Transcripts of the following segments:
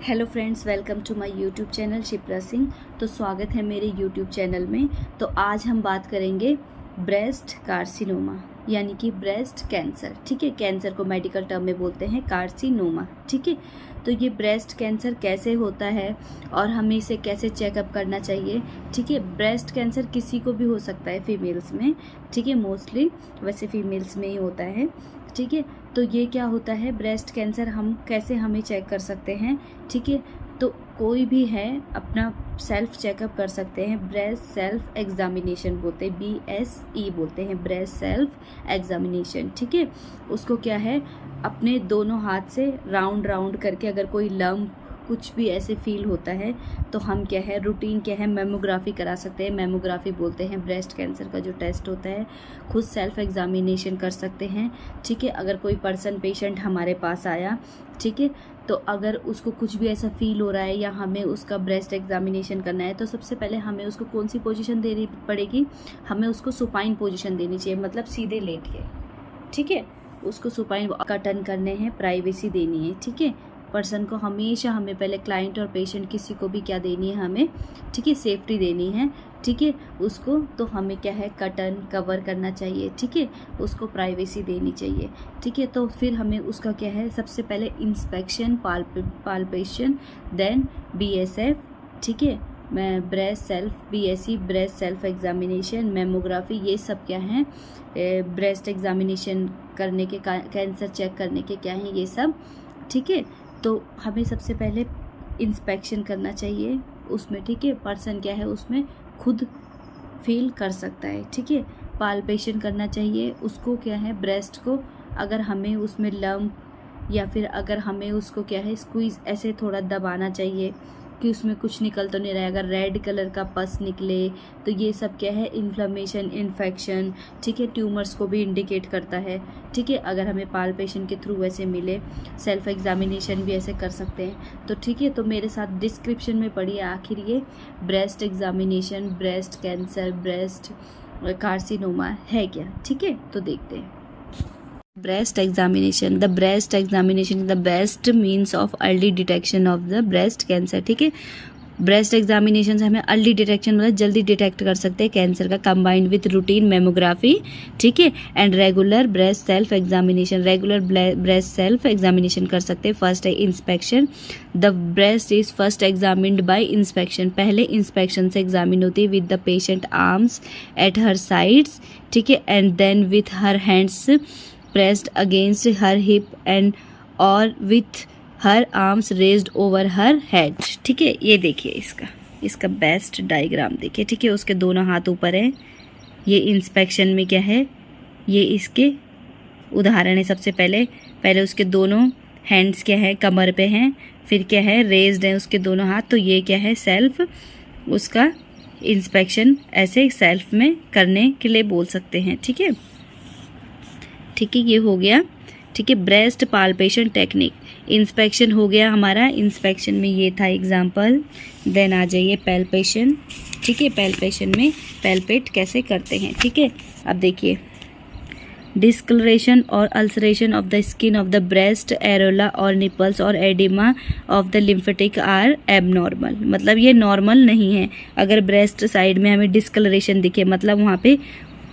Hello friends, welcome to my YouTube channel Shipra Singh. तो स्वागत है मेरे यूट्यूब चैनल में। तो आज हम बात करेंगे ब्रेस्ट कार्सिनोमा यानी कि ब्रेस्ट कैंसर। ठीक है, कैंसर को मेडिकल टर्म में बोलते हैं कार्सिनोमा। ठीक है, तो ये ब्रेस्ट कैंसर कैसे होता है और हमें इसे कैसे चेकअप करना चाहिए। ठीक है, ब्रेस्ट कैंसर किसी को भी हो सकता है फीमेल्स में। ठीक है, मोस्टली वैसे फीमेल्स में ही होता है। ठीक है, तो ये क्या होता है ब्रेस्ट कैंसर, हम कैसे हमें चेक कर सकते हैं। ठीक है, तो कोई भी है अपना सेल्फ चेकअप कर सकते हैं। ब्रेस्ट सेल्फ एग्जामिनेशन बोलते हैं, BSE बोलते हैं, ब्रेस्ट सेल्फ एग्जामिनेशन। ठीक है, उसको क्या है अपने दोनों हाथ से राउंड राउंड करके अगर कोई लम्ब कुछ भी ऐसे फील होता है तो हम क्या है रूटीन क्या है मेमोग्राफी करा सकते हैं। मेमोग्राफी बोलते हैं ब्रेस्ट कैंसर का जो टेस्ट होता है। खुद सेल्फ एग्जामिनेशन कर सकते हैं। ठीक है, अगर कोई पर्सन पेशेंट हमारे पास आया, ठीक है, तो अगर उसको कुछ भी ऐसा फील हो रहा है या हमें उसका ब्रेस्ट एग्जामिनेशन करना है तो सबसे पहले हमें उसको कौन सी पोजीशन देनी पड़ेगी, हमें उसको सुपाइन पोजीशन देनी चाहिए, मतलब सीधे लेट के। ठीक है, उसको सुपाइन का टर्न करने हैं, प्राइवेसी देनी है। ठीक है, पर्सन को हमेशा हमें पहले क्लाइंट और पेशेंट किसी को भी क्या देनी है हमें, ठीक है, सेफ्टी देनी है। ठीक है, उसको तो हमें क्या है कर्टन कवर करना चाहिए। ठीक है, उसको प्राइवेसी देनी चाहिए। ठीक है, तो फिर हमें उसका क्या है सबसे पहले इंस्पेक्शन, पाल्पेशन, देन BSF। ठीक है, मैं breast self BSE breast self examination, mammography, ये सब क्या हैं ब्रेस्ट एग्जामिनेशन करने के कैंसर चेक करने के क्या हैं ये सब। ठीक है, तो हमें सबसे पहले इंस्पेक्शन करना चाहिए उसमें। ठीक है, पर्सन क्या है उसमें खुद फील कर सकता है। ठीक है, पाल्पेशन करना चाहिए उसको क्या है ब्रेस्ट को, अगर हमें उसमें लम्प या फिर अगर हमें उसको क्या है स्क्वीज ऐसे थोड़ा दबाना चाहिए कि उसमें कुछ निकल तो नहीं रहा है। अगर रेड कलर का पस निकले तो ये सब क्या है इन्फ्लेमेशन, इन्फेक्शन। ठीक है, ट्यूमर्स को भी इंडिकेट करता है। ठीक है, अगर हमें पाल्पेशन के थ्रू ऐसे मिले, सेल्फ एग्जामिनेशन भी ऐसे कर सकते हैं। तो ठीक है, तो मेरे साथ डिस्क्रिप्शन में पढ़िए आखिर ये breast examination, breast cancer, breast carcinoma है क्या। ठीक है, तो देखते हैं। Breast examination. The breast examination is the best means of early detection of the breast cancer. ठीक है, ब्रेस्ट एग्जामिनेशन से हमें अर्ली डिटेक्शन मतलब जल्दी डिटेक्ट कर सकते हैं कैंसर का, कंबाइंड विथ रूटीन मेमोग्राफी। ठीक है, and regular breast self examination, regular breast self examination कर सकते हैं। फर्स्ट है inspection. The breast is first examined by inspection, पहले इंस्पेक्शन से एग्जामिन होती है with the patient arms at her sides. ठीक है, and then with her hands pressed against her hip and or with her arms raised over her head। ठीक है, ये देखिए इसका बेस्ट डायग्राम देखिए। ठीक है, उसके दोनों हाथ ऊपर है। ये इंस्पेक्शन में क्या है, ये इसके उदाहरण है। सबसे पहले उसके दोनों हैंड्स क्या है कमर पे हैं, फिर क्या है रेज्ड है उसके दोनों हाथ। तो ये क्या है सेल्फ, उसका इंस्पेक्शन ऐसे सेल्फ में करने के लिए बोल सकते हैं। ठीक है, ठीक है, ये हो गया। ठीक है, ब्रेस्ट पाल्पेशन टेक्निक, इंस्पेक्शन हो गया हमारा। इंस्पेक्शन में ये था एग्जाम्पल। देन आ जाइए पैल्पेशन। ठीक है, पैल्पेशन में पैल्पेट कैसे करते हैं। ठीक है, अब देखिए डिस्कलरेशन और ulceration of the skin of the breast, areola और निपल्स और oedema of the lymphatic are abnormal, मतलब ये नॉर्मल नहीं है। अगर ब्रेस्ट साइड में हमें डिस्कलरेशन दिखे मतलब वहाँ पे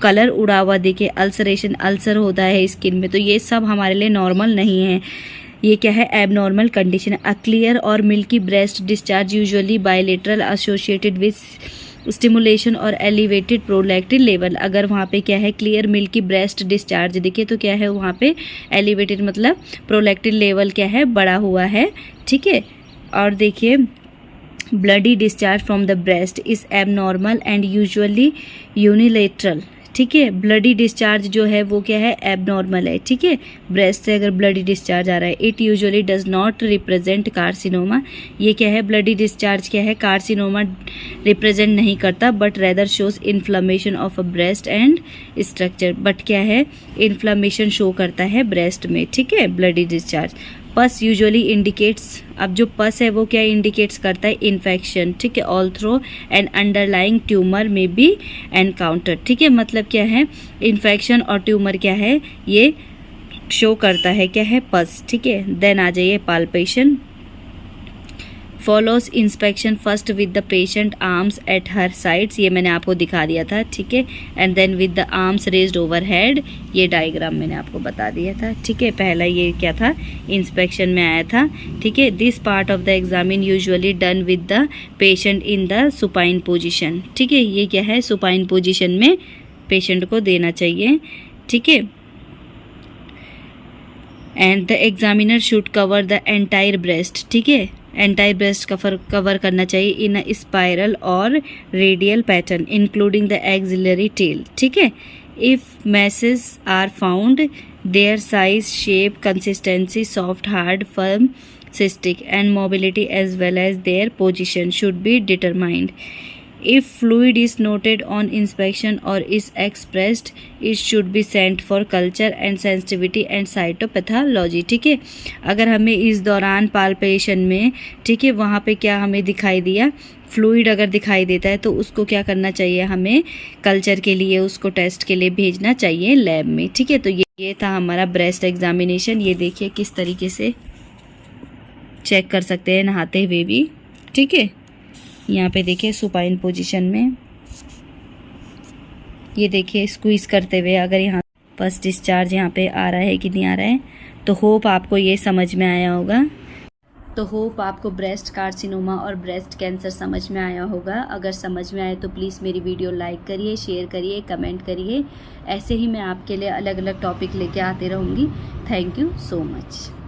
कलर उड़ा हुआ दिखे, अल्सरेशन अल्सर होता है स्किन में, तो ये सब हमारे लिए नॉर्मल नहीं है। ये क्या है एबनॉर्मल कंडीशन। अ क्लियर और milky breast discharge usually bilateral associated with stimulation और एलिवेटेड प्रोलैक्टिन लेवल। अगर वहाँ पे क्या है क्लियर मिल्की ब्रेस्ट डिस्चार्ज दिखे तो क्या है वहाँ पे एलिवेटेड मतलब प्रोलैक्टिन लेवल क्या है बढ़ा हुआ है। ठीक है, और देखिए bloody discharge from the breast is abnormal and usually unilateral. ठीक है, ब्लडी डिस्चार्ज जो है वो क्या है एबनॉर्मल है। ठीक है, ब्रेस्ट से अगर ब्लडी डिस्चार्ज आ रहा है, it usually does not represent carcinoma. ये क्या है ब्लडी डिस्चार्ज क्या है कार्सिनोमा रिप्रेजेंट नहीं करता, but rather shows inflammation of a breast and structure. But क्या है इन्फ्लामेशन शो करता है ब्रेस्ट में। ठीक है, ब्लडी डिस्चार्ज। पस यूजुअली इंडिकेट्स, अब जो पस है वो क्या इंडिकेट्स करता है इन्फेक्शन। ठीक है, although and underlying tumour may be encounter. ठीक है, मतलब क्या है इन्फेक्शन और ट्यूमर क्या है ये शो करता है क्या है पस। ठीक है, देन आ जाइए palpation. Follows inspection first with the patient arms at her sides, ये मैंने आपको दिखा दिया था, ठीक है। And then with the arms raised over head, ये डायग्राम मैंने आपको बता दिया था, ठीक है। पहला ये क्या था, इंस्पेक्शन में आया था, ठीक है। This part of the examine usually done with the patient in the supine position, ठीक है। ये क्या है, सुपाइन पोजिशन में पेशेंट को देना चाहिए, ठीक है। And the examiner should cover the entire breast, ठीक है। एंटायर ब्रेस्ट कवर करना चाहिए in a spiral or radial pattern including the axillary tail, ठीक है। If masses are found, their size, shape, consistency, soft, hard, firm, cystic and mobility as well as their position should be determined. If fluid is noted on inspection or is expressed, it should be sent for culture and sensitivity and cytopathology, ठीक है। अगर हमें इस दौरान palpation में, ठीक है, वहाँ पे क्या हमें दिखाई दिया, फ्लूइड अगर दिखाई देता है तो उसको क्या करना चाहिए, हमें कल्चर के लिए उसको टेस्ट के लिए भेजना चाहिए लैब में, ठीक है। तो ये था हमारा ब्रेस्ट एग्जामिनेशन। ये देखिए किस तरीके से चेक कर सकते हैं नहाते हुए भी, ठीक है। यहाँ पे देखिए सुपाइन पोजीशन में, ये देखिए स्क्वीज करते हुए अगर यहाँ फर्स्ट डिस्चार्ज यहाँ पे आ रहा है कि नहीं आ रहा है। तो होप आपको ये समझ में आया होगा। तो होप आपको ब्रेस्ट कार्सिनोमा और ब्रेस्ट कैंसर समझ में आया होगा। अगर समझ में आए तो प्लीज़ मेरी वीडियो लाइक करिए, शेयर करिए, कमेंट करिए। ऐसे ही मैं आपके लिए अलग अलग टॉपिक लेके आती रहूँगी। Thank you so much.